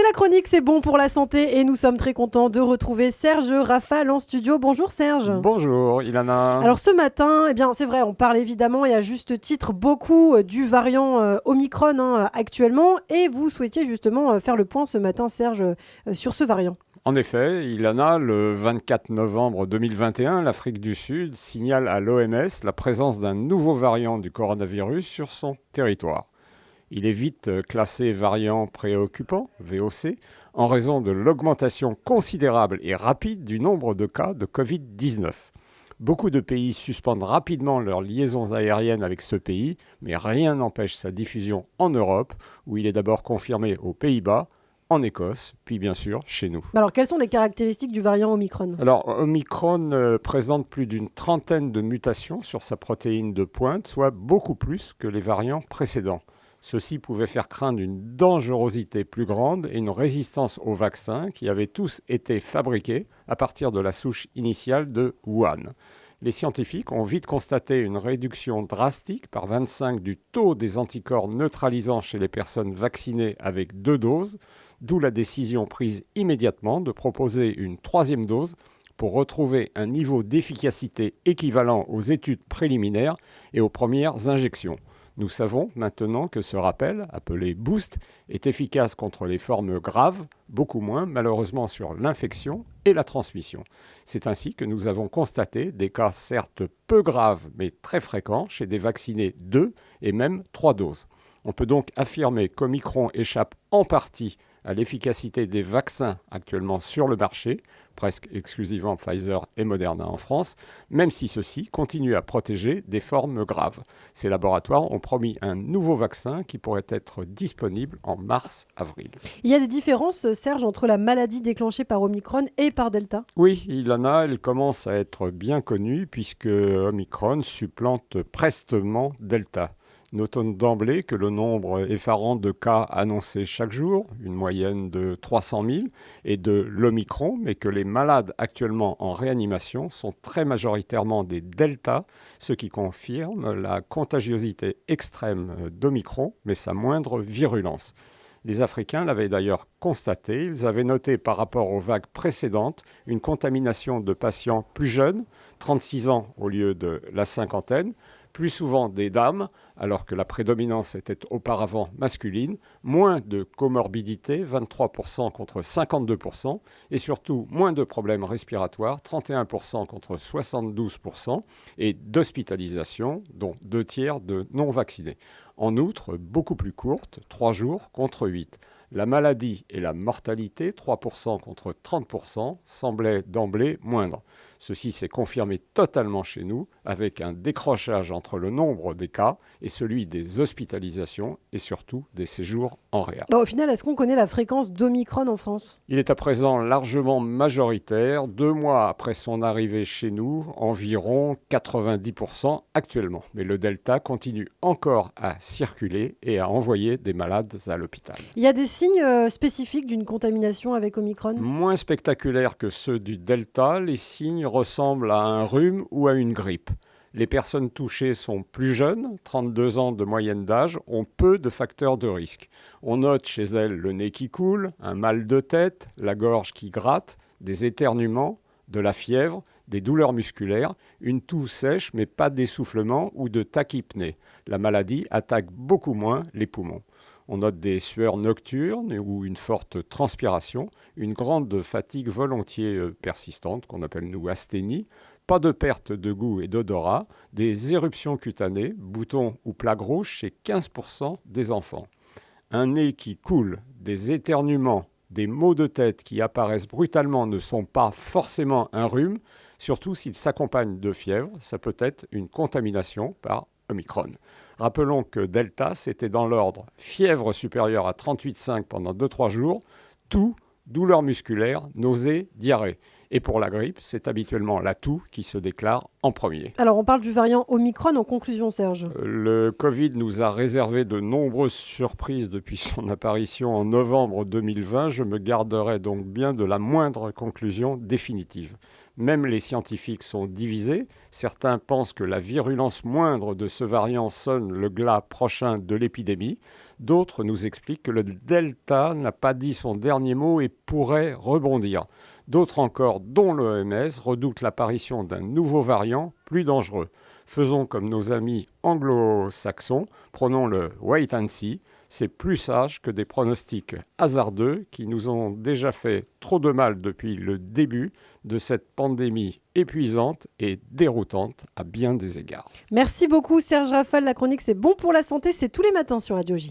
C'est la chronique, c'est bon pour la santé et nous sommes très contents de retrouver Serge Rafal en studio. Bonjour Serge. Bonjour Ilana. Alors ce matin, c'est vrai, on parle évidemment et à juste titre beaucoup du variant Omicron actuellement et vous souhaitiez justement faire le point ce matin Serge sur ce variant. En effet, Ilana, le 24 novembre 2021, l'Afrique du Sud signale à l'OMS la présence d'un nouveau variant du coronavirus sur son territoire. Il est vite classé variant préoccupant, VOC, en raison de l'augmentation considérable et rapide du nombre de cas de Covid-19. Beaucoup de pays suspendent rapidement leurs liaisons aériennes avec ce pays, mais rien n'empêche sa diffusion en Europe, où il est d'abord confirmé aux Pays-Bas, en Écosse, puis bien sûr chez nous. Alors quelles sont les caractéristiques du variant Omicron ? Alors Omicron présente plus d'une trentaine de mutations sur sa protéine de pointe, soit beaucoup plus que les variants précédents. Ceci pouvait faire craindre une dangerosité plus grande et une résistance aux vaccins qui avaient tous été fabriqués à partir de la souche initiale de Wuhan. Les scientifiques ont vite constaté une réduction drastique par 25 du taux des anticorps neutralisants chez les personnes vaccinées avec 2 doses, d'où la décision prise immédiatement de proposer une 3e dose pour retrouver un niveau d'efficacité équivalent aux études préliminaires et aux premières injections. Nous savons maintenant que ce rappel, appelé boost, est efficace contre les formes graves, beaucoup moins malheureusement sur l'infection et la transmission. C'est ainsi que nous avons constaté des cas certes peu graves mais très fréquents chez des vaccinés 2 et même 3 doses. On peut donc affirmer qu'Omicron échappe en partie à l'efficacité des vaccins actuellement sur le marché, presque exclusivement Pfizer et Moderna en France, même si ceux-ci continuent à protéger des formes graves. Ces laboratoires ont promis un nouveau vaccin qui pourrait être disponible en mars-avril. Il y a des différences, Serge, entre la maladie déclenchée par Omicron et par Delta ? Oui, Ilana, elle commence à être bien connue puisque Omicron supplante prestement Delta. Notons d'emblée que le nombre effarant de cas annoncés chaque jour, une moyenne de 300 000, est de l'Omicron, mais que les malades actuellement en réanimation sont très majoritairement des Delta, ce qui confirme la contagiosité extrême d'Omicron, mais sa moindre virulence. Les Africains l'avaient d'ailleurs constaté, ils avaient noté par rapport aux vagues précédentes une contamination de patients plus jeunes, 36 ans au lieu de la cinquantaine, plus souvent des dames, alors que la prédominance était auparavant masculine, moins de comorbidité, 23% contre 52%, et surtout moins de problèmes respiratoires, 31% contre 72%, et d'hospitalisation, dont 2 tiers de non-vaccinés. En outre, beaucoup plus courte, 3 jours contre 8. La maladie et la mortalité, 3% contre 30%, semblaient d'emblée moindres. Ceci s'est confirmé totalement chez nous, avec un décrochage entre le nombre des cas et celui des hospitalisations et surtout des séjours en réa. Au final, est-ce qu'on connaît la fréquence d'Omicron en France ? Il est à présent largement majoritaire. 2 mois après son arrivée chez nous, environ 90% actuellement. Mais le Delta continue encore à circuler et à envoyer des malades à l'hôpital. Il y a des signes spécifiques d'une contamination avec Omicron ? Moins spectaculaires que ceux du Delta, les signes ressemblent à un rhume ou à une grippe. Les personnes touchées sont plus jeunes, 32 ans de moyenne d'âge, ont peu de facteurs de risque. On note chez elles le nez qui coule, un mal de tête, la gorge qui gratte, des éternuements, de la fièvre, des douleurs musculaires, une toux sèche mais pas d'essoufflement ou de tachypnée. La maladie attaque beaucoup moins les poumons. On note des sueurs nocturnes ou une forte transpiration, une grande fatigue volontiers persistante qu'on appelle nous asthénie, pas de perte de goût et d'odorat, des éruptions cutanées, boutons ou plaques rouges chez 15% des enfants. Un nez qui coule, des éternuements, des maux de tête qui apparaissent brutalement ne sont pas forcément un rhume, surtout s'ils s'accompagnent de fièvre, ça peut être une contamination par Omicron. Rappelons que Delta, c'était dans l'ordre fièvre supérieure à 38,5 pendant 2-3 jours, toux, douleurs musculaires, nausées, diarrhée. Et pour la grippe, c'est habituellement la toux qui se déclare en premier. Alors, on parle du variant Omicron en conclusion, Serge. Le Covid nous a réservé de nombreuses surprises depuis son apparition en novembre 2020. Je me garderai donc bien de la moindre conclusion définitive. Même les scientifiques sont divisés. Certains pensent que la virulence moindre de ce variant sonne le glas prochain de l'épidémie. D'autres nous expliquent que le Delta n'a pas dit son dernier mot et pourrait rebondir. D'autres encore, dont l'OMS, redoutent l'apparition d'un nouveau variant plus dangereux. Faisons comme nos amis anglo-saxons, prenons le wait and see. C'est plus sage que des pronostics hasardeux qui nous ont déjà fait trop de mal depuis le début de cette pandémie épuisante et déroutante à bien des égards. Merci beaucoup Serge Rafal, la chronique c'est bon pour la santé, c'est tous les matins sur Radio J.